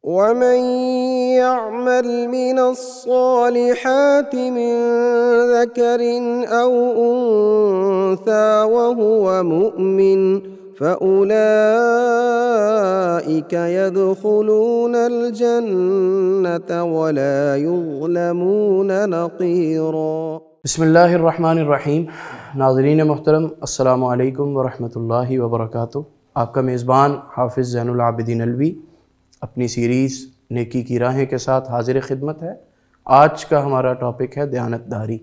ومن يعمل من الصالحات من ذكر أو أنثى وهو مؤمن فأولئك يدخلون الجنة ولا يظلمون نقيرا۔ بسم اللہ الرحمن الرحیم۔ ناظرین محترم، السلام علیکم ورحمۃ اللہ وبرکاتہ۔ آپ کا میزبان حافظ زین العابدین علوی اپنی سیریز نیکی کی راہیں کے ساتھ حاضر خدمت ہے۔ آج کا ہمارا ٹاپک ہے دیانت داری۔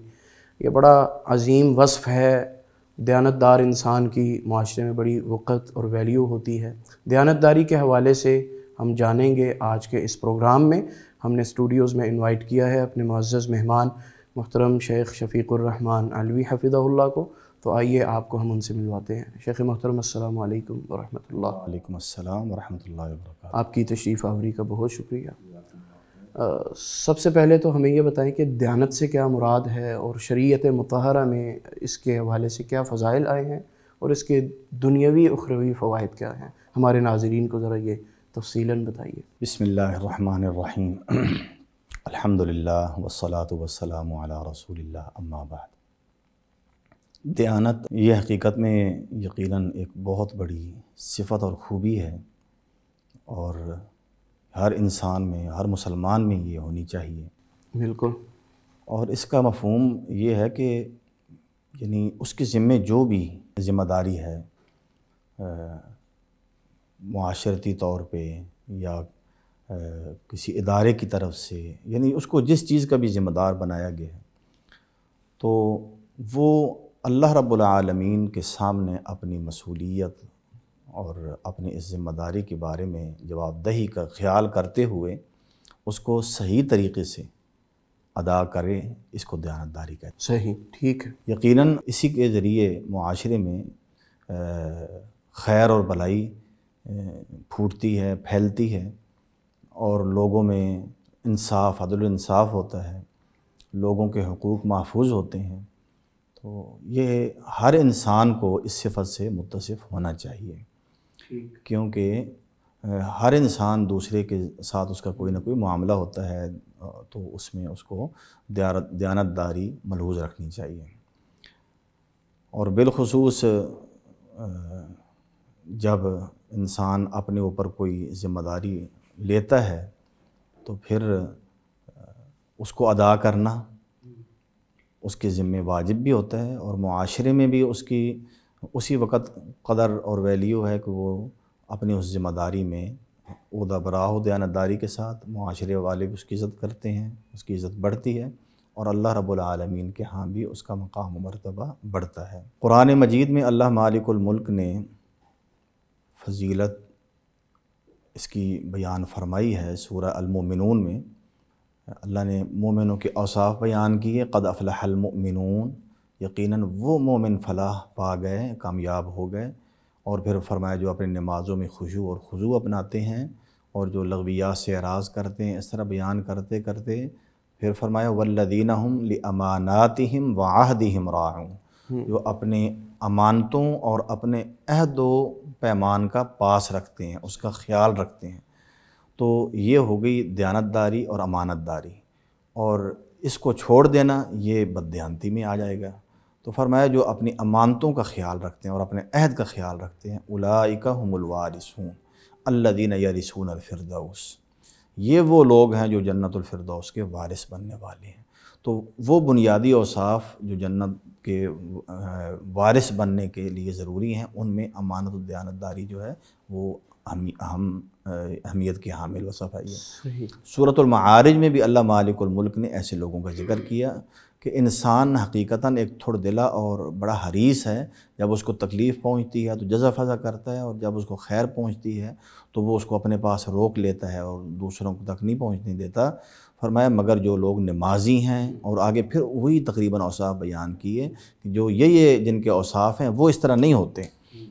یہ بڑا عظیم وصف ہے۔ دیانت دار انسان کی معاشرے میں بڑی وقت اور ویلیو ہوتی ہے۔ دیانت داری کے حوالے سے ہم جانیں گے آج کے اس پروگرام میں۔ ہم نے اسٹوڈیوز میں انوائٹ کیا ہے اپنے معزز مہمان محترم شیخ شفیق الرحمن علوی حفظہ اللہ کو، تو آئیے آپ کو ہم ان سے ملواتے ہیں۔ شیخ محترم، السلام علیکم ورحمۃ اللہ۔ وعلیکم السلام ورحمۃ اللہ وبرکاتہ۔ آپ کی تشریف آوری کا بہت شکریہ۔ سب سے پہلے تو ہمیں یہ بتائیں کہ دیانت سے کیا مراد ہے، اور شریعت مطہرہ میں اس کے حوالے سے کیا فضائل آئے ہیں، اور اس کے دنیاوی اخروی فوائد کیا ہیں؟ ہمارے ناظرین کو ذرا یہ تفصیلاً بتائیے۔ بسم اللہ الرحمن الرحیم۔ الحمدللہ والصلاۃ والسلام علی رسول اللہ، اما بعد۔ دیانت یہ حقیقت میں یقیناً ایک بہت بڑی صفت اور خوبی ہے، اور ہر انسان میں، ہر مسلمان میں یہ ہونی چاہیے۔ بالکل۔ اور اس کا مفہوم یہ ہے کہ یعنی اس کے ذمے جو بھی ذمہ داری ہے معاشرتی طور پہ یا کسی ادارے کی طرف سے، یعنی اس کو جس چیز کا بھی ذمہ دار بنایا گیا ہے، تو وہ اللہ رب العالمین کے سامنے اپنی مسئولیت اور اپنی اس ذمہ داری کے بارے میں جواب دہی کا خیال کرتے ہوئے اس کو صحیح طریقے سے ادا کرے، اس کو دیانت داری کہتے ہیں۔ صحیح، ٹھیک ہے۔ یقیناً اسی کے ذریعے معاشرے میں خیر اور بھلائی پھوٹتی ہے، پھیلتی ہے، اور لوگوں میں انصاف، عدل و انصاف ہوتا ہے، لوگوں کے حقوق محفوظ ہوتے ہیں۔ تو یہ ہر انسان کو اس صفت سے متصف ہونا چاہیے، کیونکہ ہر انسان دوسرے کے ساتھ اس کا کوئی نہ کوئی معاملہ ہوتا ہے، تو اس میں اس کو دیانت داری ملحوظ رکھنی چاہیے۔ اور بالخصوص جب انسان اپنے اوپر کوئی ذمہ داری لیتا ہے تو پھر اس کو ادا کرنا اس کے ذمے واجب بھی ہوتا ہے، اور معاشرے میں بھی اس کی اسی وقت قدر اور ویلیو ہے کہ وہ اپنی اس ذمہ داری میں عہدہ برآ ہو دیانت داری کے ساتھ۔ معاشرے والے بھی اس کی عزت کرتے ہیں، اس کی عزت بڑھتی ہے، اور اللہ رب العالمین کے ہاں بھی اس کا مقام و مرتبہ بڑھتا ہے۔ قرآن مجید میں اللہ مالک الملک نے فضیلت اس کی بیان فرمائی ہے۔ سورہ المومنون میں اللہ نے مومنوں کے اوصاف بیان کیے۔ قد افلح المؤمنون، یقیناً وہ مومن فلاح پا گئے، کامیاب ہو گئے۔ اور پھر فرمایا جو اپنی نمازوں میں خشوع اور خضوع اپناتے ہیں، اور جو لغویات سے اعراض کرتے ہیں۔ اس طرح بیان کرتے کرتے پھر فرمایا والذین هم لاماناتهم وعہدهم راعون، جو اپنے امانتوں اور اپنے عہد و پیمان کا پاس رکھتے ہیں، اس کا خیال رکھتے ہیں۔ تو یہ ہو گئی دیانت داری اور امانت داری، اور اس کو چھوڑ دینا یہ بددیانتی میں آ جائے گا۔ تو فرمایا جو اپنی امانتوں کا خیال رکھتے ہیں اور اپنے عہد کا خیال رکھتے ہیں، اولئک هم الوارثون الذین یرثون الفردوس، یہ وہ لوگ ہیں جو جنت الفردوس کے وارث بننے والے ہیں۔ تو وہ بنیادی اوصاف جو جنت کے وارث بننے کے لیے ضروری ہیں، ان میں امانت و دیانت داری جو ہے وہ اہم اہمیت کی حامل وصف ہے یہ۔ سورۃ المعارج میں بھی اللہ مالک الملک نے ایسے لوگوں کا ذکر کیا کہ انسان حقیقتاً ایک تھوڑ دلا اور بڑا حریص ہے۔ جب اس کو تکلیف پہنچتی ہے تو جزع فضع کرتا ہے، اور جب اس کو خیر پہنچتی ہے تو وہ اس کو اپنے پاس روک لیتا ہے اور دوسروں تک نہیں پہنچنے دیتا۔ فرمایا مگر جو لوگ نمازی ہیں، اور آگے پھر وہی تقریباً اوصاف بیان کیے کہ جو یہ جن کے اوصاف ہیں وہ اس طرح نہیں ہوتے،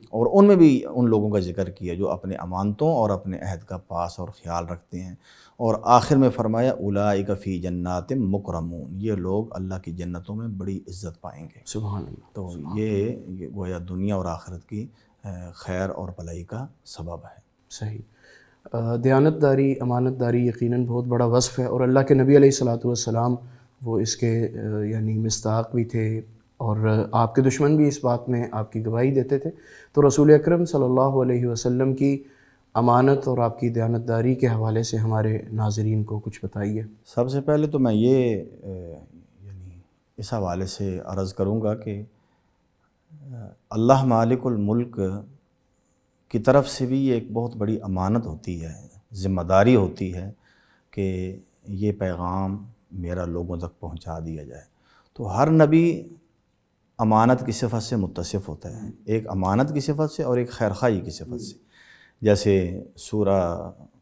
اور ان میں بھی ان لوگوں کا ذکر کیا جو اپنے امانتوں اور اپنے عہد کا پاس اور خیال رکھتے ہیں۔ اور آخر میں فرمایا اولئک فی جنات مکرمون، یہ لوگ اللہ کی جنتوں میں بڑی عزت پائیں گے۔ سبحان اللہ۔ تو یہ گویا دنیا اور آخرت کی خیر اور بھلائی کا سبب ہے۔ صحیح۔ دیانت داری، امانت داری یقیناً بہت بڑا وصف ہے، اور اللہ کے نبی علیہ الصلاۃ والسلام وہ اس کے یعنی مصداق بھی تھے، اور آپ کے دشمن بھی اس بات میں آپ کی گواہی دیتے تھے۔ تو رسول اکرم صلی اللہ علیہ وسلم کی امانت اور آپ کی دیانت داری کے حوالے سے ہمارے ناظرین کو کچھ بتائیے۔ سب سے پہلے تو میں یہ یعنی اس حوالے سے عرض کروں گا کہ اللہ مالک الملک کی طرف سے بھی یہ ایک بہت بڑی امانت ہوتی ہے، ذمہ داری ہوتی ہے کہ یہ پیغام میرا لوگوں تک پہنچا دیا جائے۔ تو ہر نبی امانت کی صفت سے متصف ہوتا ہے، ایک امانت کی صفت سے اور ایک خیرخواہی کی صفت سے۔ جیسے سورہ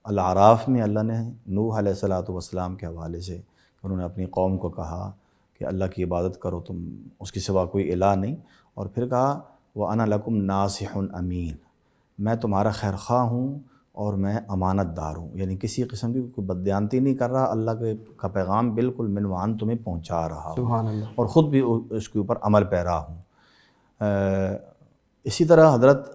الاعراف میں اللہ نے نوح علیہ الصلاۃ والسلام کے حوالے سے انہوں نے اپنی قوم کو کہا کہ اللہ کی عبادت کرو، تم اس کے سوا کوئی الہ نہیں، اور پھر کہا وَأَنَا لَكُمْ نَاصِحٌ أَمِينٌ، میں تمہارا خیر خواہ ہوں اور میں امانت دار ہوں، یعنی کسی قسم کی کوئی بددیانتی نہیں کر رہا، اللہ کا پیغام بالکل من وعن تمہیں پہنچا رہا ہوں، سبحان اللہ، اور خود بھی اس کے اوپر عمل پیرا ہوں۔ اسی طرح حضرت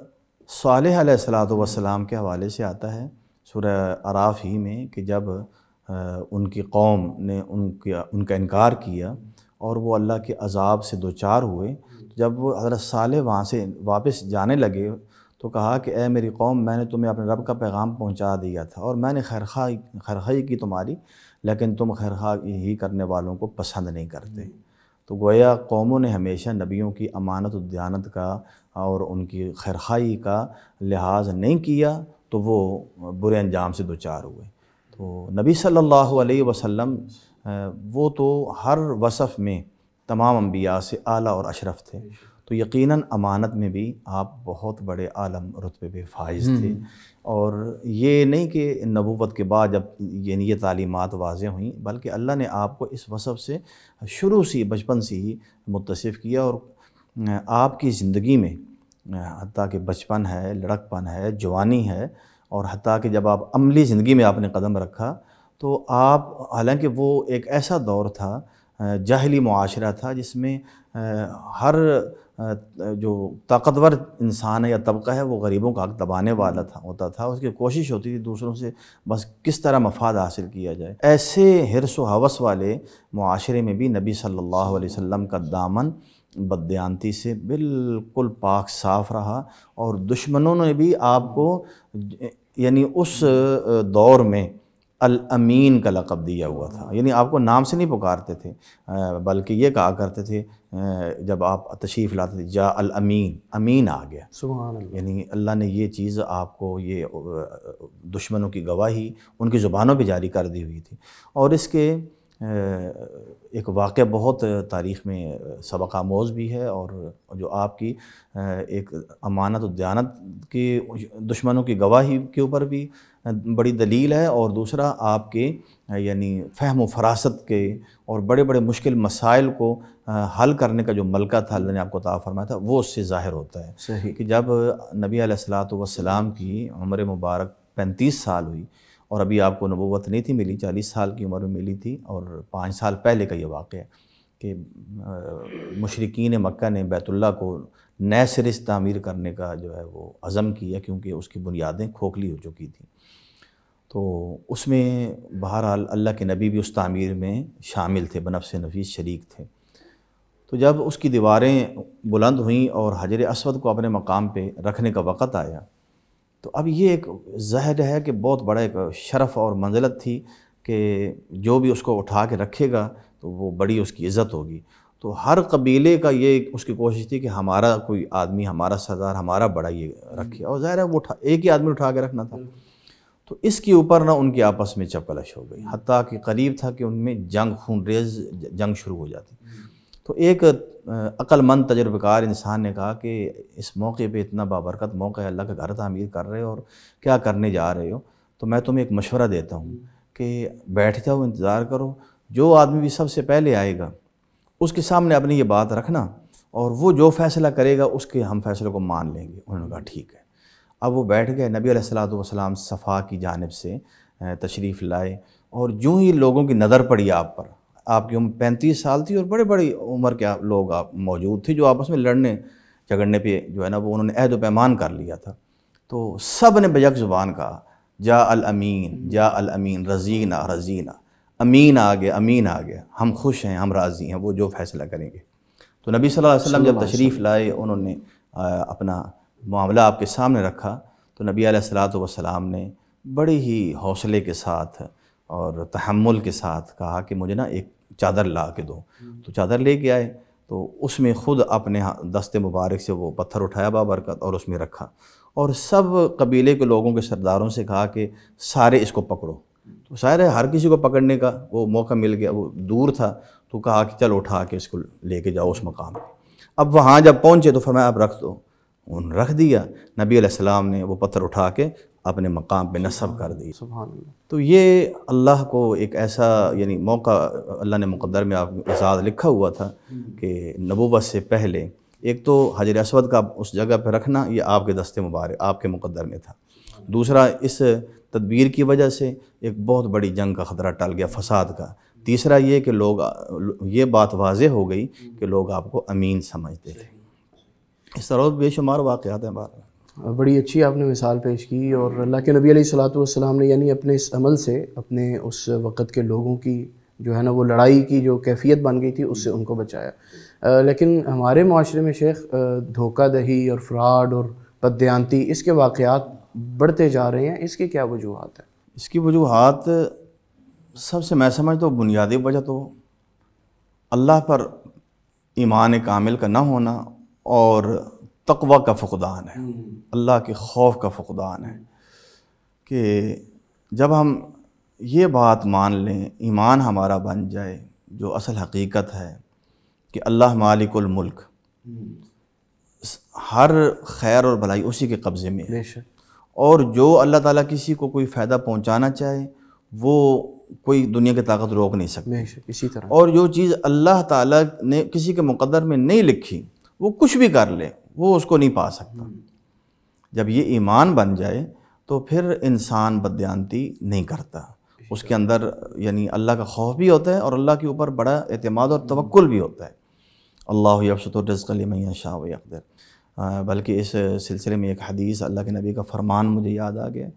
صالح علیہ الصلاۃ والسلام کے حوالے سے آتا ہے سورہ اعراف ہی میں کہ جب ان کی قوم نے ان کا انکار کیا اور وہ اللہ کے عذاب سے دوچار ہوئے، جب وہ حضرت صالح وہاں سے واپس جانے لگے تو کہا کہ اے میری قوم، میں نے تمہیں اپنے رب کا پیغام پہنچا دیا تھا اور میں نے خیرخواہی کی تمہاری، لیکن تم خیرخواہی کرنے والوں کو پسند نہیں کرتے۔ تو گویا قوموں نے ہمیشہ نبیوں کی امانت و دیانت کا اور ان کی خیرخواہی کا لحاظ نہیں کیا تو وہ برے انجام سے دوچار ہوئے۔ تو نبی صلی اللہ علیہ وسلم وہ تو ہر وصف میں تمام انبیاء سے اعلیٰ اور اشرف تھے، تو یقیناً امانت میں بھی آپ بہت بڑے عالم رتبے پہ فائز تھے۔ اور یہ نہیں کہ نبوت کے بعد جب یعنی یہ تعلیمات واضح ہوئیں، بلکہ اللہ نے آپ کو اس وصف سے شروع سے بچپن سے ہی متصف کیا، اور آپ کی زندگی میں حتیٰ کہ بچپن ہے، لڑکپن ہے، جوانی ہے، اور حتیٰ کہ جب آپ عملی زندگی میں آپ نے قدم رکھا تو آپ، حالانکہ وہ ایک ایسا دور تھا، جاہلی معاشرہ تھا جس میں ہر جو طاقتور انسان ہے یا طبقہ ہے وہ غریبوں کا حق دبانے والا ہوتا تھا، اس کی کوشش ہوتی تھی دوسروں سے بس کس طرح مفاد حاصل کیا جائے۔ ایسے حرص و ہوس والے معاشرے میں بھی نبی صلی اللہ علیہ وسلم کا دامن بددیانتی سے بالکل پاک صاف رہا، اور دشمنوں نے بھی آپ کو یعنی اس دور میں الامین کا لقب دیا ہوا تھا، یعنی آپ کو نام سے نہیں پکارتے تھے بلکہ یہ کہا کرتے تھے جب آپ تشریف لاتے تھے جا الامین، امین آ گیا، سبحان اللہ۔ یعنی اللہ نے یہ چیز آپ کو، یہ دشمنوں کی گواہی ان کی زبانوں پہ جاری کر دی ہوئی تھی۔ اور اس کے ایک واقعہ بہت تاریخ میں سبق آموز بھی ہے، اور جو آپ کی ایک امانت و دیانت کی دشمنوں کی گواہی کے اوپر بھی بڑی دلیل ہے، اور دوسرا آپ کے یعنی فہم و فراست کے اور بڑے بڑے مشکل مسائل کو حل کرنے کا جو ملکہ تھا اللہ نے آپ کو عطا فرمایا تھا، وہ اس سے ظاہر ہوتا ہے۔ صحیح کہ جب نبی علیہ الصلاۃ والسلام کی عمر مبارک 35 سال ہوئی، اور ابھی آپ کو نبوت نہیں تھی ملی، 40 سال کی عمر میں ملی تھی، اور 5 سال پہلے کا یہ واقعہ ہے کہ مشرکین مکہ نے بیت اللہ کو نئے سرے سے تعمیر کرنے کا جو ہے وہ عزم کیا، کیونکہ اس کی بنیادیں کھوکھلی ہو چکی تھیں۔ تو اس میں بہرحال اللہ کے نبی بھی اس تعمیر میں شامل تھے، بنفس نفیس شریک تھے۔ تو جب اس کی دیواریں بلند ہوئیں اور حجر اسود کو اپنے مقام پہ رکھنے کا وقت آیا، تو اب یہ ایک ظاہر ہے کہ بہت بڑا ایک شرف اور منزلت تھی کہ جو بھی اس کو اٹھا کے رکھے گا تو وہ بڑی اس کی عزت ہوگی۔ تو ہر قبیلے کا یہ اس کی کوشش تھی کہ ہمارا کوئی آدمی، ہمارا سردار، ہمارا بڑا یہ رکھے، اور ظاہر ہے وہ ایک ہی آدمی اٹھا کے رکھنا تھا۔ تو اس کے اوپر نہ ان کی آپس میں چپکلش ہو گئی، حتیٰ کہ قریب تھا کہ ان میں جنگ، خون ریز جنگ شروع ہو جاتی۔ تو ایک عقل مند تجربہ کار انسان نے کہا کہ اس موقع پہ اتنا بابرکت موقع ہے، اللہ کا گھر تعمیر کر رہے ہو اور کیا کرنے جا رہے ہو، تو میں تمہیں ایک مشورہ دیتا ہوں کہ بیٹھ جاؤ، انتظار کرو، جو آدمی بھی سب سے پہلے آئے گا اس کے سامنے اپنی یہ بات رکھنا، اور وہ جو فیصلہ کرے گا اس کے ہم فیصلے کو مان لیں گے۔ انہوں نے کہا ٹھیک ہے۔ اب وہ بیٹھ گئے، نبی علیہ الصلاۃ والسلام صفا کی جانب سے تشریف لائے، اور جو ہی لوگوں کی نظر پڑی آپ پر، آپ کی عمر 35 سال تھی اور بڑے بڑی عمر کے لوگ آپ موجود تھے جو آپس میں لڑنے جھگڑنے پہ جو ہے نا وہ انہوں نے عہد و پیمان کر لیا تھا، تو سب نے بیک زبان کہا جا الامین، جا الامین، رضینا رضینا، امین آ گیا، امین آ گیا، ہم خوش ہیں، ہم راضی ہیں، وہ جو فیصلہ کریں گے۔ تو نبی صلی اللہ علیہ وسلم جب تشریف لائے، انہوں نے اپنا معاملہ آپ کے سامنے رکھا، تو نبی علیہ الصلوۃ والسلام نے بڑی ہی حوصلے کے ساتھ اور تحمل کے ساتھ کہا کہ مجھے نا ایک چادر لا کے دو۔ تو چادر لے کے آئے، تو اس میں خود اپنے دست مبارک سے وہ پتھر اٹھایا بابرکت اور اس میں رکھا، اور سب قبیلے کے لوگوں کے سرداروں سے کہا کہ سارے اس کو پکڑو۔ تو ظاہر ہے ہر کسی کو پکڑنے کا وہ موقع مل گیا، وہ دور تھا، تو کہا کہ چلو اٹھا کے اس کو لے کے جاؤ اس مقام پہ۔ اب وہاں جب پہنچے تو فرمایا اب رکھ دو، انہوں نے رکھ دیا۔ نبی علیہ السلام نے وہ پتھر اٹھا کے اپنے مقام پہ نصب کر دی۔ سبحان اللہ۔ تو یہ اللہ کو ایک ایسا یعنی موقع اللہ نے مقدر میں آپ کے ساتھ لکھا ہوا تھا کہ نبوت سے پہلے ایک تو حجر اسود کا اس جگہ پہ رکھنا یہ آپ کے دست مبارک، آپ کے مقدر میں تھا۔ دوسرا اس تدبیر کی وجہ سے ایک بہت بڑی جنگ کا خطرہ ٹل گیا، فساد کا۔ تیسرا یہ کہ یہ بات واضح ہو گئی کہ لوگ آپ کو امین سمجھتے تھے۔ اس طرح بے شمار واقعات ہیں بار۔ بڑی اچھی آپ نے مثال پیش کی، اور اللہ کے نبی علیہ الصلوۃ والسلام نے یعنی اپنے اس عمل سے اپنے اس وقت کے لوگوں کی جو ہے نا وہ لڑائی کی جو کیفیت بن گئی تھی اس سے ان کو بچایا۔ لیکن ہمارے معاشرے میں شیخ دھوکہ دہی اور فراڈ اور بددیانتی اس کے واقعات بڑھتے جا رہے ہیں، اس کی کیا وجوہات ہیں؟ اس کی وجوہات سب سے میں سمجھتا ہوں بنیادی وجہ تو اللہ پر ایمان کامل کا نہ ہونا اور تقوی کا فقدان ہے، اللہ کے خوف کا فقدان ہے۔ کہ جب ہم یہ بات مان لیں، ایمان ہمارا بن جائے، جو اصل حقیقت ہے کہ اللہ مالک الملک، ہر خیر اور بھلائی اسی کے قبضے میں ہے، اور جو اللہ تعالیٰ کسی کو کوئی فائدہ پہنچانا چاہے وہ کوئی دنیا کی طاقت روک نہیں سکتی، اسی طرح، اور جو چیز اللہ تعالیٰ نے کسی کے مقدر میں نہیں لکھی وہ کچھ بھی کر لے وہ اس کو نہیں پا سکتا۔ جب یہ ایمان بن جائے تو پھر انسان بددیانتی نہیں کرتا، اس کے اندر یعنی اللہ کا خوف بھی ہوتا ہے اور اللہ کے اوپر بڑا اعتماد اور توکل بھی ہوتا ہے۔ اللہ یبسط الرزق لمن یشاء ویقدر۔ بلکہ اس سلسلے میں ایک حدیث اللہ کے نبی کا فرمان مجھے یاد آ گیا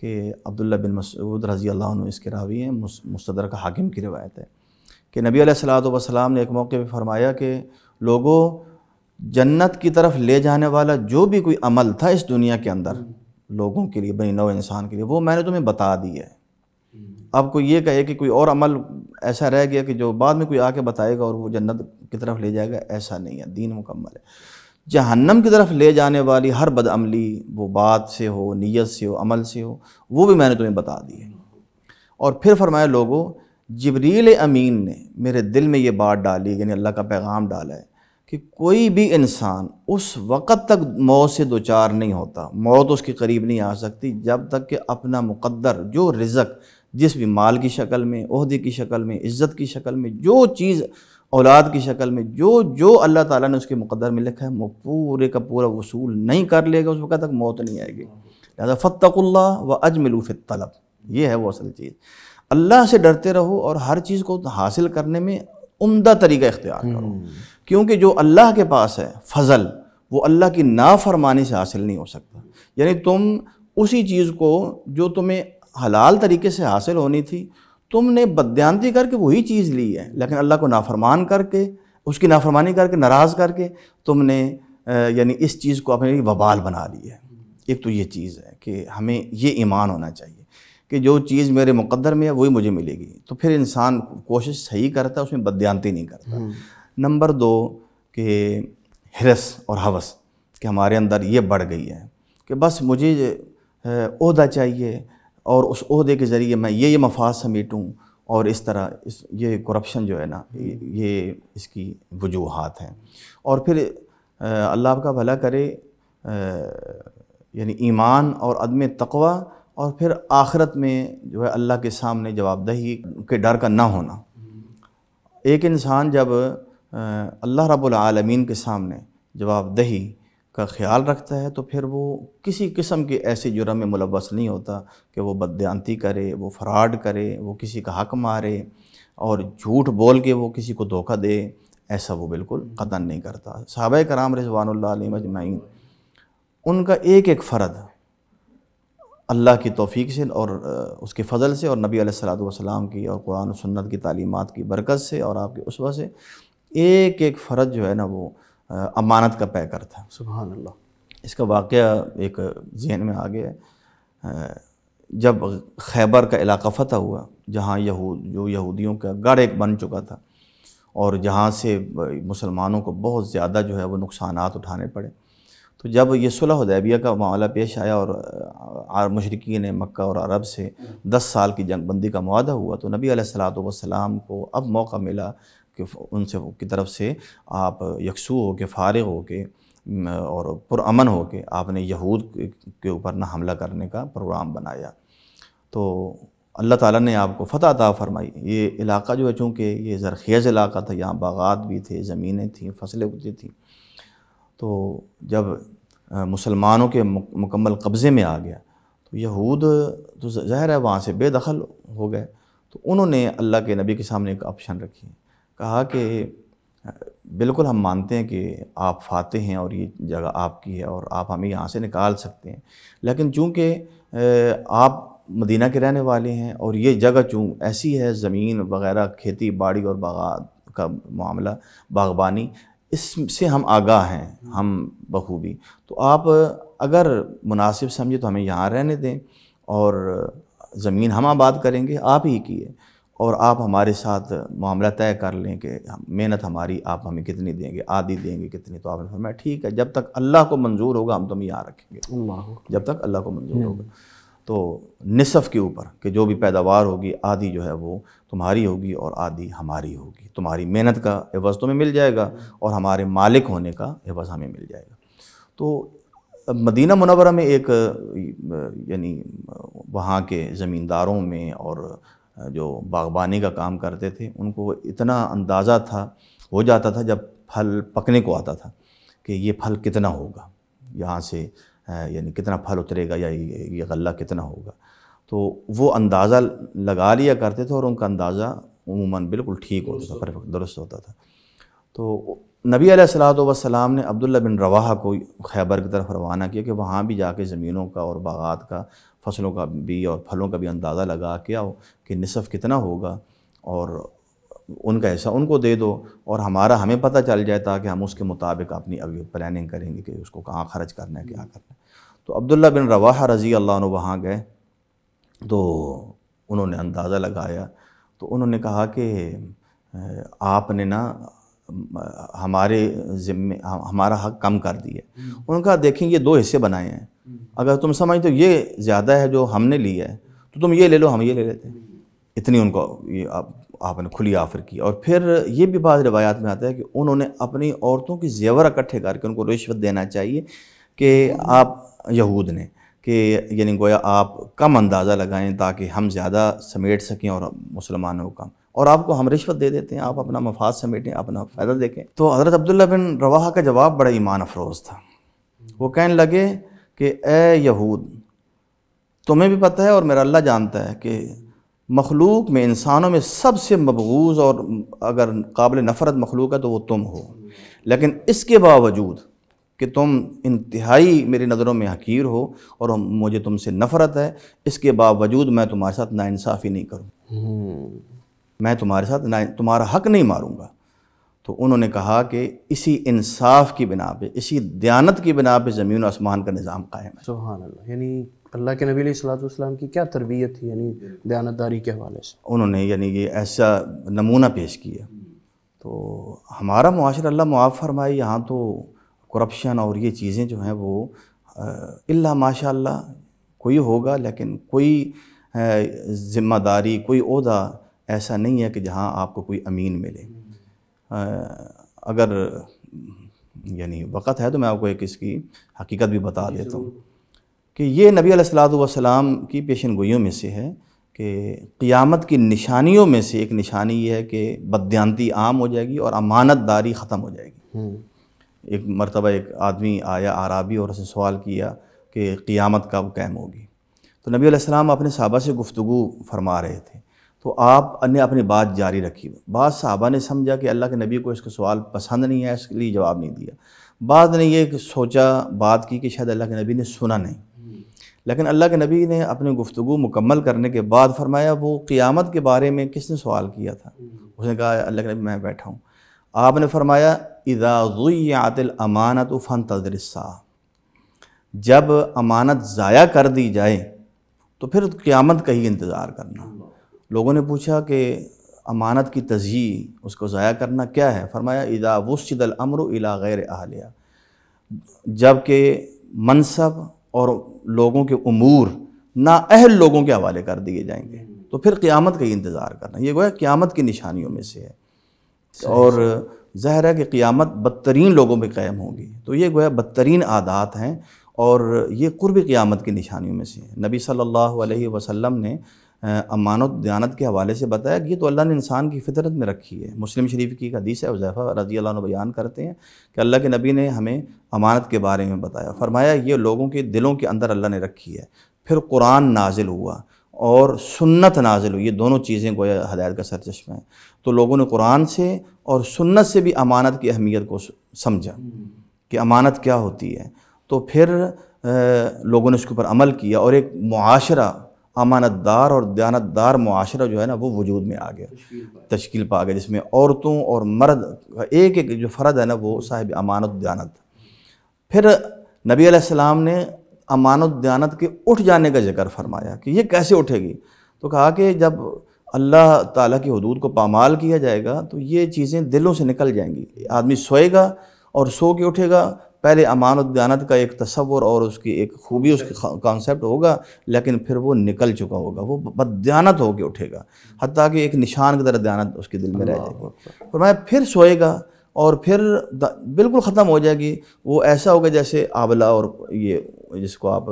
کہ عبداللہ بن مسعود رضی اللہ عنہ اس کے راوی ہیں، مستدرک حاکم کی روایت ہے کہ نبی علیہ الصلوۃ والسلام نے ایک موقع پہ فرمایا کہ لوگوں، جنت کی طرف لے جانے والا جو بھی کوئی عمل تھا اس دنیا کے اندر لوگوں کے لیے، بنی نوع انسان کے لیے، وہ میں نے تمہیں بتا دی ہے۔ اب کوئی یہ کہے کہ کوئی اور عمل ایسا رہ گیا کہ جو بعد میں کوئی آ کے بتائے گا اور وہ جنت کی طرف لے جائے گا، ایسا نہیں ہے، دین مکمل ہے۔ جہنم کی طرف لے جانے والی ہر بد عملی، وہ بات سے ہو، نیت سے ہو، عمل سے ہو، وہ بھی میں نے تمہیں بتا دی ہے۔ اور پھر فرمایا لوگوں، جبریل امین نے میرے دل میں یہ بات ڈالی، یعنی اللہ کا پیغام ڈالا ہے کہ کوئی بھی انسان اس وقت تک موت سے دوچار نہیں ہوتا، موت اس کے قریب نہیں آ سکتی جب تک کہ اپنا مقدر جو رزق، جس بھی مال کی شکل میں، عہدے کی شکل میں، عزت کی شکل میں، جو چیز اولاد کی شکل میں، جو اللہ تعالیٰ نے اس کے مقدر میں لکھا ہے، وہ پورے کا پورا وصول نہیں کر لے گا، اس وقت تک موت نہیں آئے گی۔ لہذا فاتقوا اللہ واجملوا فی الطلب، یہ ہے وہ اصل چیز۔ اللہ سے ڈرتے رہو اور ہر چیز کو حاصل کرنے میں عمدہ طریقہ اختیار کرو، کیونکہ جو اللہ کے پاس ہے فضل، وہ اللہ کی نافرمانی سے حاصل نہیں ہو سکتا۔ یعنی تم اسی چیز کو جو تمہیں حلال طریقے سے حاصل ہونی تھی، تم نے بددیانتی کر کے وہی چیز لی ہے، لیکن اللہ کو نافرمان کر کے، اس کی نافرمانی کر کے، ناراض کر کے تم نے یعنی اس چیز کو اپنے لیے وبال بنا لی ہے۔ ایک تو یہ چیز ہے کہ ہمیں یہ ایمان ہونا چاہیے کہ جو چیز میرے مقدر میں ہے وہی مجھے ملے گی، تو پھر انسان کوشش صحیح کرتا ہے، اس میں بددیانتی نہیں کرتا۔ نمبر 2 کہ حرص اور ہوس، کہ ہمارے اندر یہ بڑھ گئی ہے کہ بس مجھے عہدہ چاہیے اور اس عہدے کے ذریعے میں یہ مفاد سمیٹوں، اور اس طرح یہ کرپشن جو ہے نا، یہ اس کی وجوہات ہیں۔ اور پھر اللہ آپ کا بھلا کرے، یعنی ایمان اور عدم تقوی، اور پھر آخرت میں جو ہے اللہ کے سامنے جواب دہی کے ڈر کا نہ ہونا۔ ایک انسان جب اللہ رب العالمین کے سامنے جواب دہی کا خیال رکھتا ہے تو پھر وہ کسی قسم کے ایسے جرم میں ملوث نہیں ہوتا کہ وہ بددیانتی کرے، وہ فراڈ کرے، وہ کسی کا حق مارے اور جھوٹ بول کے وہ کسی کو دھوکہ دے، ایسا وہ بالکل قطعاً نہیں کرتا۔ صحابہ کرام رضوان اللہ علیہم اجمعین، ان کا ایک ایک فرد اللہ کی توفیق سے اور اس کے فضل سے اور نبی علیہ الصلوۃ والسلام کی اور قرآن و سنت کی تعلیمات کی برکت سے اور آپ کی اسوہ سے ایک ایک فرد جو ہے نا وہ امانت کا پیکر تھا۔ سبحان اللہ۔ اس کا واقعہ ایک ذہن میں آ گیا ہے، جب خیبر کا علاقہ فتح ہوا، جہاں یہودیوں کا گڑھ ایک بن چکا تھا اور جہاں سے مسلمانوں کو بہت زیادہ جو ہے وہ نقصانات اٹھانے پڑے، تو جب یہ صلح حدیبیہ کا معاملہ پیش آیا اور مشرکین مکہ اور عرب سے 10 سال کی جنگ بندی کا معاہدہ ہوا، تو نبی علیہ الصلوۃ والسلام کو اب موقع ملا کہ ان سے کی طرف سے آپ یکسو ہو کے، فارغ ہو کے اور پرامن ہو کے آپ نے یہود کے اوپر نہ حملہ کرنے کا پروگرام بنایا۔ تو اللہ تعالیٰ نے آپ کو فتح عطا فرمائی۔ یہ علاقہ جو ہے چونکہ یہ زرخیز علاقہ تھا، یہاں باغات بھی تھے، زمینیں تھیں، فصلیں اگتی تھیں، تو جب مسلمانوں کے مکمل قبضے میں آ گیا تو یہود تو ظاہر ہے وہاں سے بے دخل ہو گئے، تو انہوں نے اللہ کے نبی کے سامنے ایک آپشن رکھی، کہا کہ بالکل ہم مانتے ہیں کہ آپ فاتح ہیں اور یہ جگہ آپ کی ہے اور آپ ہمیں یہاں سے نکال سکتے ہیں، لیکن چونکہ آپ مدینہ کے رہنے والے ہیں اور یہ جگہ ایسی ہے، زمین وغیرہ، کھیتی باڑی اور باغات کا معاملہ، باغبانی، اس سے ہم آگاہ ہیں ہم بخوبی، تو آپ اگر مناسب سمجھے تو ہمیں یہاں رہنے دیں اور زمین ہم آباد کریں گے، آپ ہی کی ہے، اور آپ ہمارے ساتھ معاملہ طے کر لیں کہ محنت ہماری آپ ہمیں کتنی دیں گے، آدھی دیں گے کتنی، تو آپ نے فرمایا ٹھیک ہے، جب تک اللہ کو منظور ہوگا ہم تمہیں یہاں رکھیں گے، جب تک اللہ کو منظور ہوگا۔ تو نصف کے اوپر کہ جو بھی پیداوار ہوگی آدھی جو ہے وہ تمہاری ہوگی اور آدھی ہماری ہوگی، تمہاری محنت کا عوض تمہیں مل جائے گا اور ہمارے مالک ہونے کا عوض ہمیں مل جائے گا۔ تو مدینہ منورہ میں ایک یعنی وہاں کے زمینداروں میں اور جو باغبانی کا کام کرتے تھے ان کو اتنا اندازہ تھا، ہو جاتا تھا جب پھل پکنے کو آتا تھا کہ یہ پھل کتنا ہوگا، یہاں سے یعنی کتنا پھل اترے گا یا یہ غلہ کتنا ہوگا، تو وہ اندازہ لگا لیا کرتے تھے اور ان کا اندازہ عموماً بالکل ٹھیک ہوتا تھا، پرفیکٹ درست ہوتا تھا۔ تو نبی علیہ الصلوۃ والسلام نے عبداللہ بن رواحہ کو خیبر کی طرف روانہ کیا کہ وہاں بھی جا کے زمینوں کا اور باغات کا، فصلوں کا بھی اور پھلوں کا بھی اندازہ لگا کے آؤ کہ نصف کتنا ہوگا اور ان کا حصہ ان کو دے دو اور ہمیں پتہ چل جائے تاکہ ہم اس کے مطابق اپنی اگلی پلاننگ کریں گے کہ اس کو کہاں خرچ کرنا ہے، کیا کرنا ہے۔ تو عبداللہ بن رواحہ رضی اللہ عنہ وہاں گئے تو انہوں نے اندازہ لگایا، تو انہوں نے کہا کہ آپ نے نا ہمارے ذمے ہمارا حق کم کر دیا۔ انہوں نے کہا دیکھیں یہ 2 حصے بنائے ہیں، اگر تم سمجھتے ہو یہ زیادہ ہے جو ہم نے لیا ہے تو تم یہ لے لو، ہم یہ لے لیتے ہیں۔ اتنی ان کو یہ آپ نے کھلی آفر کی۔ اور پھر یہ بھی بعض روایات میں آتا ہے کہ انہوں نے اپنی عورتوں کی زیور اکٹھے کر کے ان کو رشوت دینا چاہیے کہ آپ یہود نے کہ یعنی گویا آپ کم اندازہ لگائیں تاکہ ہم زیادہ سمیٹ سکیں اور مسلمانوں کا، اور آپ کو ہم رشوت دے دیتے ہیں، آپ اپنا مفاد سمیٹیں، اپنا فائدہ دیکھیں۔ تو حضرت عبداللہ بن رواحہ کا جواب بڑا ایمان افروز تھا، وہ کہنے لگے کہ اے یہود، تمہیں بھی پتہ ہے اور میرا اللہ جانتا ہے کہ مخلوق میں، انسانوں میں سب سے مبغوض اور اگر قابل نفرت مخلوق ہے تو وہ تم ہو، لیکن اس کے باوجود کہ تم انتہائی میری نظروں میں حقیر ہو اور مجھے تم سے نفرت ہے، اس کے باوجود میں تمہارے ساتھ ناانصافی نہیں کروں، میں تمہارے ساتھ تمہارا حق نہیں ماروں گا۔ تو انہوں نے کہا کہ اسی انصاف کی بنا پہ، اسی دیانت کی بنا پہ زمین و آسمان کا نظام قائم ہے۔ سبحان اللہ۔ یعنی اللہ کے نبی علیہ الصلوۃ والسلام کی کیا تربیت تھی یعنی دیانتداری کے حوالے سے، انہوں نے یعنی یہ ایسا نمونہ پیش کیا۔ تو ہمارا معاشرہ اللہ معاف فرمائے، یہاں تو کرپشن اور یہ چیزیں جو ہیں وہ اللہ ماشاء اللہ کوئی ہوگا، لیکن کوئی ذمہ داری، کوئی عہدہ ایسا نہیں ہے کہ جہاں آپ کو کوئی امین ملے۔ اگر یعنی وقت ہے تو میں آپ کو ایک اس کی حقیقت بھی بتا دیتا ہوں کہ یہ نبی علیہ الصلوۃ والسلام کی پیشن گوئیوں میں سے ہے کہ قیامت کی نشانیوں میں سے ایک نشانی یہ ہے کہ بددیانتی عام ہو جائے گی اور امانت داری ختم ہو جائے گی۔ ایک مرتبہ ایک آدمی آیا اعرابی اور اس نے سوال کیا کہ قیامت کب قائم ہوگی، تو نبی علیہ السلام اپنے صحابہ سے گفتگو فرما رہے تھے، تو آپ نے اپنی بات جاری رکھی۔ بعض صحابہ نے سمجھا کہ اللہ کے نبی کو اس کا سوال پسند نہیں ہے، اس کے لیے جواب نہیں دیا۔ بعض نے یہ سوچا، بات کی کہ شاید اللہ کے نبی نے سنا نہیں، لیکن اللہ کے نبی نے اپنی گفتگو مکمل کرنے کے بعد فرمایا وہ قیامت کے بارے میں کس نے سوال کیا تھا؟ اس نے کہا اللہ کے نبی میں بیٹھا ہوں. آپ نے فرمایا اذا ضیعت الامانۃ فانتظر الساعہ، جب امانت ضائع کر دی جائے تو پھر قیامت کا ہی انتظار کرنا. لوگوں نے پوچھا کہ امانت کی تضییع، اس کو ضائع کرنا کیا ہے؟ فرمایا اذا وسد الامر الی غیر اہلہا، جب کہ منصب اور لوگوں کے امور نااہل لوگوں کے حوالے کر دیے جائیں گے تو پھر قیامت کا ہی انتظار کرنا. یہ گویا قیامت کی نشانیوں میں سے ہے، اور ظاہر ہے کہ قیامت بدترین لوگوں پہ قائم ہوگی. تو یہ گویا بدترین عادات ہیں اور یہ قرب قیامت کی نشانیوں میں سے ہیں. نبی صلی اللہ علیہ وسلم نے امانت دیانت کے حوالے سے بتایا کہ یہ تو اللہ نے انسان کی فطرت میں رکھی ہے. مسلم شریف کی ایک حدیث ہے، حذیفہ رضی اللہ عنہ بیان کرتے ہیں کہ اللہ کے نبی نے ہمیں امانت کے بارے میں بتایا. فرمایا یہ لوگوں کے دلوں کے اندر اللہ نے رکھی ہے. پھر قرآن نازل ہوا اور سنت نازل ہوئی، یہ دونوں چیزیں گویا ہدایت کا سرچشمہ ہیں. تو لوگوں نے قرآن سے اور سنت سے بھی امانت کی اہمیت کو سمجھا کہ امانت کیا ہوتی ہے. تو پھر لوگوں نے اس کے اوپر عمل کیا اور ایک معاشرہ، امانت دار اور دیانت دار معاشرہ جو ہے نا وہ وجود میں آ گیا، تشکیل پا گیا، جس میں عورتوں اور مرد ایک ایک جو فرد ہے نا وہ صاحب امانت دیانت. پھر نبی علیہ السلام نے امانت دیانت کے اٹھ جانے کا ذکر فرمایا کہ یہ کیسے اٹھے گی. تو کہا کہ جب اللہ تعالیٰ کی حدود کو پامال کیا جائے گا تو یہ چیزیں دلوں سے نکل جائیں گی. آدمی سوئے گا اور سو کے اٹھے گا، پہلے امانت دیانت کا ایک تصور اور اس کی ایک خوبی، اس کی کانسیپٹ ہوگا، لیکن پھر وہ نکل چکا ہوگا، وہ بددیانت ہو کے اٹھے گا، حتیٰ کہ ایک نشان کی طرح دیانت اس کے دل میں رہ جائے گی. فرمایا پھر سوئے گا اور پھر بالکل ختم ہو جائے گی. وہ ایسا ہوگا جیسے آبلا اور یہ جس کو آپ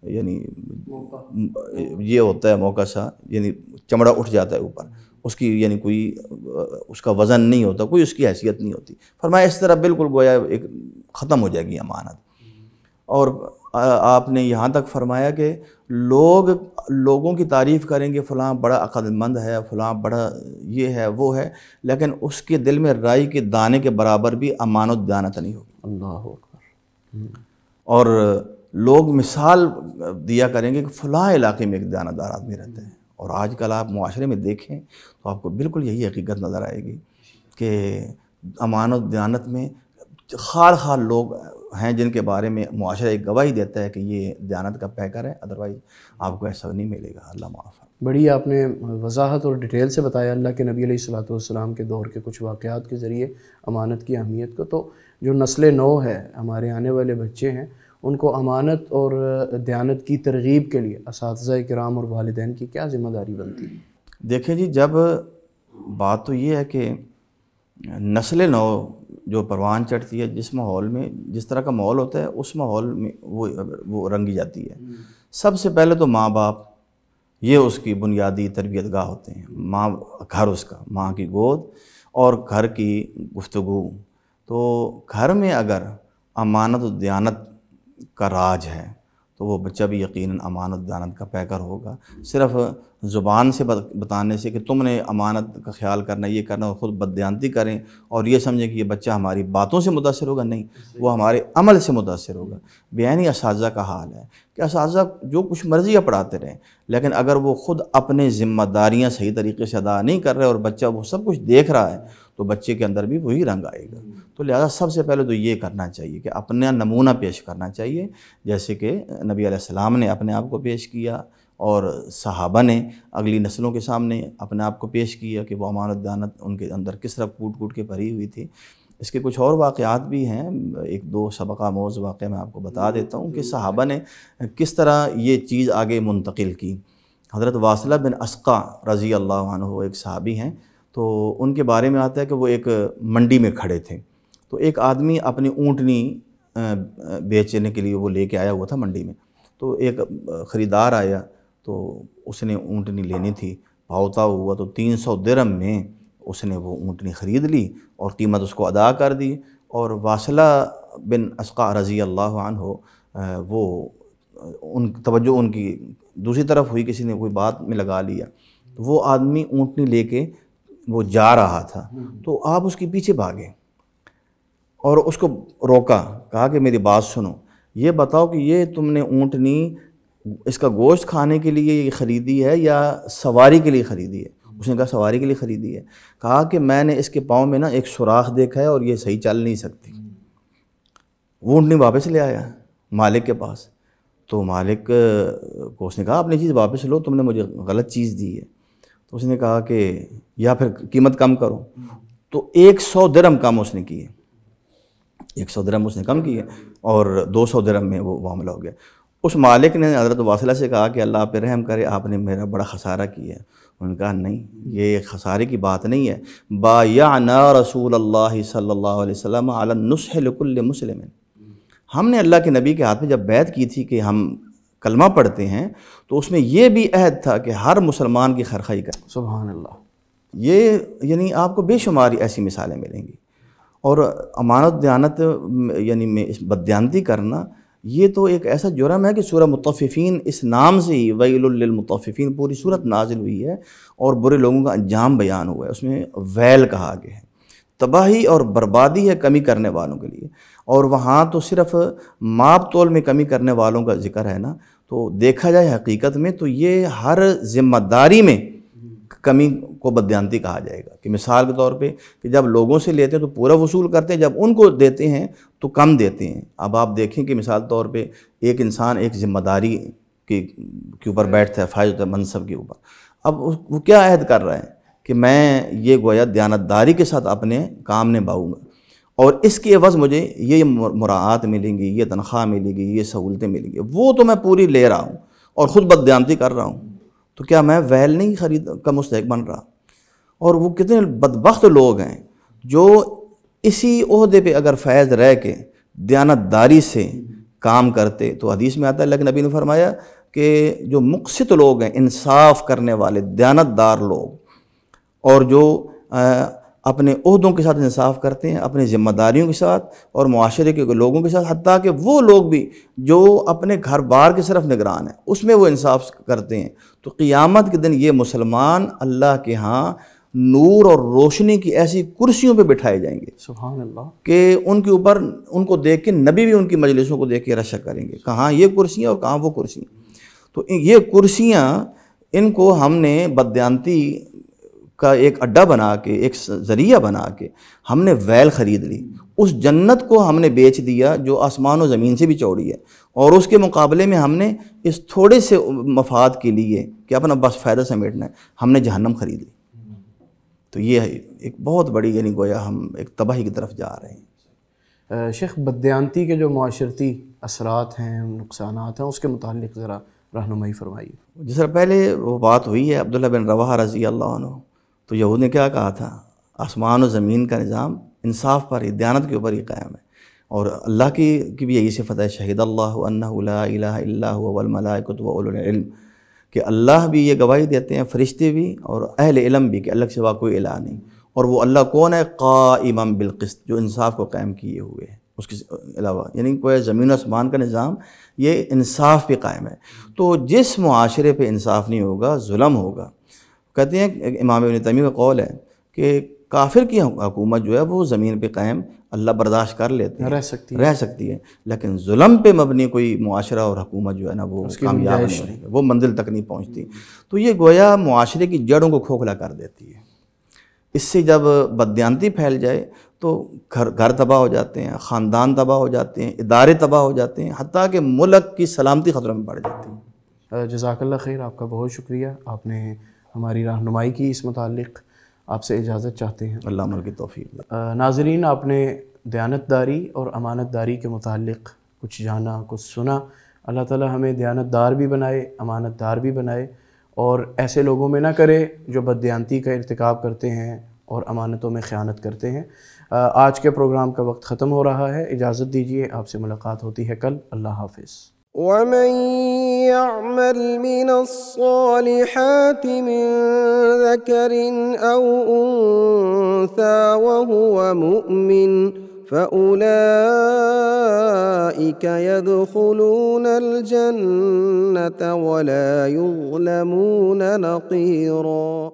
یعنی یہ ہوتا ہے موقع سا، یعنی چمڑا اٹھ جاتا ہے اوپر، اس کی یعنی کوئی اس کا وزن نہیں ہوتا، کوئی اس کی حیثیت نہیں ہوتی. فرمایا اس طرح بالکل گویا ایک ختم ہو جائے گی امانت. اور آپ نے یہاں تک فرمایا کہ لوگوں کی تعریف کریں گے، فلاں بڑا عقل مند ہے، فلاں بڑا یہ ہے وہ ہے، لیکن اس کے دل میں رائی کے دانے کے برابر بھی امانت دیانت نہیں ہوگی. اللہ اکبر. اور لوگ مثال دیا کریں گے کہ فلاں علاقے میں ایک دیانتدار آدمی رہتا ہے، اور آج کل آپ معاشرے میں دیکھیں تو آپ کو بالکل یہی حقیقت نظر آئے گی کہ امانت دیانت میں خار لوگ ہیں جن کے بارے میں معاشرہ ایک گواہی دیتا ہے کہ یہ دیانت کا پیکر ہے، ادروائز آپ کو ایسا نہیں ملے گا. اللہ معاف. بڑی آپ نے وضاحت اور ڈیٹیل سے بتایا اللہ کے نبی علیہ الصلوۃ والسلام کے دور کے کچھ واقعات کے ذریعے امانت کی اہمیت کو. تو جو نسل نو ہے، ہمارے آنے والے بچے ہیں، ان کو امانت اور دیانت کی ترغیب کے لیے اساتذہ کرام اور والدین کی کیا ذمہ داری بنتی ہے؟ دیکھیں جی، جب بات تو یہ ہے کہ نسل نو جو پروان چڑھتی ہے، جس ماحول میں جس طرح کا ماحول ہوتا ہے اس ماحول میں وہ رنگی جاتی ہے. سب سے پہلے تو ماں باپ، یہ اس کی بنیادی تربیت گاہ ہوتے ہیں. ماں گھر، اس کا ماں کی گود اور گھر کی گفتگو. تو گھر میں اگر امانت و دیانت کا راج ہے تو وہ بچہ بھی یقیناً امانت دیانت کا پیکر ہوگا. صرف زبان سے بتانے سے کہ تم نے امانت کا خیال کرنا، یہ کرنا، اور خود بددیانتی کریں اور یہ سمجھیں کہ یہ بچہ ہماری باتوں سے متاثر ہوگا، نہیں، وہ ہمارے عمل سے متاثر ہوگا. بیانی اساتذہ کا حال ہے کہ اساتذہ جو کچھ مرضی پڑھاتے رہیں، لیکن اگر وہ خود اپنے ذمہ داریاں صحیح طریقے سے ادا نہیں کر رہے اور بچہ وہ سب کچھ دیکھ رہا ہے تو بچے کے اندر بھی وہی رنگ آئے گا. تو لہذا سب سے پہلے تو یہ کرنا چاہیے کہ اپنا نمونہ پیش کرنا چاہیے، جیسے کہ نبی علیہ السلام نے اپنے آپ کو پیش کیا اور صحابہ نے اگلی نسلوں کے سامنے اپنے آپ کو پیش کیا کہ وہ امانت دیانت ان کے اندر کس طرح کوٹ کے بھری ہوئی تھی. اس کے کچھ اور واقعات بھی ہیں، ایک دو سبق آموز واقعہ میں آپ کو بتا دیتا ہوں کہ صحابہ نے کس طرح یہ چیز آگے منتقل کی. حضرت واصلہ بن اسقع رضی اللہ عنہ ایک صحابی ہیں، تو ان کے بارے میں آتا ہے کہ وہ ایک منڈی میں کھڑے تھے. تو ایک آدمی اپنی اونٹنی بیچنے کے لیے وہ لے کے آیا ہوا تھا منڈی میں. تو ایک خریدار آیا تو اس نے اونٹنی لینی تھی، بھاؤ ہوا تو 300 درہم میں اس نے وہ اونٹنی خرید لی اور قیمت اس کو ادا کر دی. اور واصلہ بن اسقع رضی اللہ عنہ وہ توجہ ان کی دوسری طرف ہوئی، کسی نے کوئی بات میں لگا لیا. تو وہ آدمی اونٹنی لے کے وہ جا رہا تھا، تو آپ اس کے پیچھے بھاگے اور اس کو روکا، کہا کہ میری بات سنو، یہ بتاؤ کہ یہ تم نے اونٹنی اس کا گوشت کھانے کے لیے یہ خریدی ہے یا سواری کے لیے خریدی ہے؟ اس نے کہا سواری کے لیے خریدی ہے۔ کہا کہ میں نے اس کے پاؤں میں نا ایک سوراخ دیکھا ہے اور یہ صحیح چل نہیں سکتی۔ وہ اونٹنی واپس لے آیا مالک کے پاس، تو مالک کو اس نے کہا اپنی چیز واپس لو، تم نے مجھے غلط چیز دی ہے۔ تو اس نے کہا کہ یا پھر قیمت کم کرو، تو 100 درہم کم اس نے کیے، 100 درہم اس نے کم کیے اور 200 درہم میں وہ معاملہ ہو گیا۔ اس مالک نے حضرت واصلہ سے کہا کہ اللہ آپ پہ رحم کرے، آپ نے میرا بڑا خسارہ کیا ہے۔ انہوں نے کہا نہیں، یہ خسارے کی بات نہیں ہے، بایعنا رسول اللہ صلی اللہ علیہ وسلم علی النصح لکل مسلم، ہم نے اللہ کے نبی کے ہاتھ میں جب بیعت کی تھی کہ ہم کلمہ پڑھتے ہیں تو اس میں یہ بھی عہد تھا کہ ہر مسلمان کی خیرخواہی کریں۔ سبحان اللہ۔ یہ یعنی آپ کو بے شمار ایسی مثالیں ملیں گی۔ اور امانت دیانت یعنی میں بددیانتی کرنا، یہ تو ایک ایسا جرم ہے کہ سورہ مطففین اس نام سے ہی ویل للمطففین پوری صورت نازل ہوئی ہے اور برے لوگوں کا انجام بیان ہوا ہے۔ اس میں ویل کہا گیا ہے، تباہی اور بربادی ہے کمی کرنے والوں کے لیے۔ اور وہاں تو صرف ماپ تول میں کمی کرنے والوں کا ذکر ہے نا، تو دیکھا جائے حقیقت میں تو یہ ہر ذمہ داری میں کمی کو بددیانتی کہا جائے گا۔ کہ مثال کے طور پہ کہ جب لوگوں سے لیتے ہیں تو پورا وصول کرتے ہیں، جب ان کو دیتے ہیں تو کم دیتے ہیں۔ اب آپ دیکھیں کہ مثال طور پہ ایک انسان ایک ذمہ داری کے اوپر بیٹھتا ہے، فائز منصب کے اوپر، اب وہ کیا عہد کر رہا ہے کہ میں یہ گویا دیانتداری کے ساتھ اپنے کام نبھاؤں گا اور اس کے عوض مجھے یہ مراعات ملیں گی، یہ تنخواہ ملے گی، یہ سہولتیں ملیں گی، وہ تو میں پوری لے رہا ہوں اور خود بددیانتی کر رہا ہوں، تو کیا میں ویل نہیں کا مستحق بن رہا؟ اور وہ کتنے بدبخت لوگ ہیں جو اسی عہدے پہ اگر فیض رہ کے دیانتداری سے کام کرتے، تو حدیث میں آتا ہے اللہ کے نبی نے فرمایا کہ جو مقسط لوگ ہیں، انصاف کرنے والے دیانتدار لوگ، اور جو اپنے عہدوں کے ساتھ انصاف کرتے ہیں، اپنے ذمہ داریوں کے ساتھ اور معاشرے کے لوگوں کے ساتھ، حتیٰ کہ وہ لوگ بھی جو اپنے گھر بار کے صرف نگران ہیں، اس میں وہ انصاف کرتے ہیں، تو قیامت کے دن یہ مسلمان اللہ کے ہاں نور اور روشنی کی ایسی کرسیوں پہ بٹھائے جائیں گے سبحان اللہ کہ ان کے اوپر ان کو دیکھ کے نبی بھی ان کی مجلسوں کو دیکھ کے رشک کریں گے، کہاں یہ کرسیاں اور کہاں وہ کرسیاں۔ تو یہ کرسیاں، ان کو ہم نے بددیانتی کا ایک اڈا بنا کے، ایک ذریعہ بنا کے ہم نے ویل خرید لی، اس جنت کو ہم نے بیچ دیا جو آسمان و زمین سے بھی چوڑی ہے، اور اس کے مقابلے میں ہم نے اس تھوڑے سے مفاد کے لیے کہ اپنا بس فائدہ سمیٹنا ہے، ہم نے جہنم خرید لی۔ تو یہ ایک بہت بڑی یعنی گویا ہم ایک تباہی کی طرف جا رہے ہیں۔ شیخ، بددیانتی کے جو معاشرتی اثرات ہیں، نقصانات ہیں، اس کے متعلق ذرا رہنمائی فرمائیے۔ جس طرح پہلے وہ بات ہوئی ہے عبداللہ بن رواحہ رضی اللہ عنہ، تو یہود نے کیا کہا تھا؟ آسمان و زمین کا نظام انصاف پر ہی، دیانت کے اوپر ہی قائم ہے، اور اللہ کی بھی یہی صفت ہے، شہید اللہ انہ لا الہ الا هو والملائکۃ واولو العلم، کہ اللہ بھی یہ گواہی دیتے ہیں، فرشتے بھی اور اہل علم بھی، کہ اللہ کے سوا کوئی الہ نہیں، اور وہ اللہ کون ہے؟ قائما بالقسط، جو انصاف کو قائم کیے ہوئے ہے، اس کے علاوہ یعنی کوئی زمین و آسمان کا نظام یہ انصاف پہ قائم ہے۔ تو جس معاشرے پہ انصاف نہیں ہوگا، ظلم ہوگا۔ کہتے ہیں امام ابن تیمیہ کا قول ہے کہ کافر کی حکومت جو ہے وہ زمین پہ قائم اللہ برداشت کر لیتے ہیں، رہ سکتی ہے، لیکن ظلم پہ مبنی کوئی معاشرہ اور حکومت جو ہے نا وہ کامیاب نہیں ہوتی، وہ منزل تک نہیں پہنچتی۔ تو یہ گویا معاشرے کی جڑوں کو کھوکھلا کر دیتی ہے۔ اس سے جب بددیانتی پھیل جائے تو گھر تباہ ہو جاتے ہیں، خاندان تباہ ہو جاتے ہیں، ادارے تباہ ہو جاتے ہیں، حتیٰ کہ ملک کی سلامتی خطرے میں پڑ جاتی ہے۔ جزاک اللہ خیر، آپ کا بہت شکریہ، آپ نے ہماری رہنمائی کی اس متعلق۔ آپ سے اجازت چاہتے ہیں۔ اللہ عمل کی توفیق۔ ناظرین، آپ نے دیانتداری اور امانت داری کے متعلق کچھ جانا، کچھ سنا۔ اللہ تعالی ہمیں دیانتدار بھی بنائے، امانت دار بھی بنائے، اور ایسے لوگوں میں نہ کرے جو بددیانتی کا ارتکاب کرتے ہیں اور امانتوں میں خیانت کرتے ہیں۔ آج کے پروگرام کا وقت ختم ہو رہا ہے، اجازت دیجیے، آپ سے ملاقات ہوتی ہے کل۔ اللہ حافظ۔ ومن يعمل من الصالحات من ذكر أو أنثى وهو مؤمن فأولئك يدخلون الجنة ولا يظلمون نقيرا۔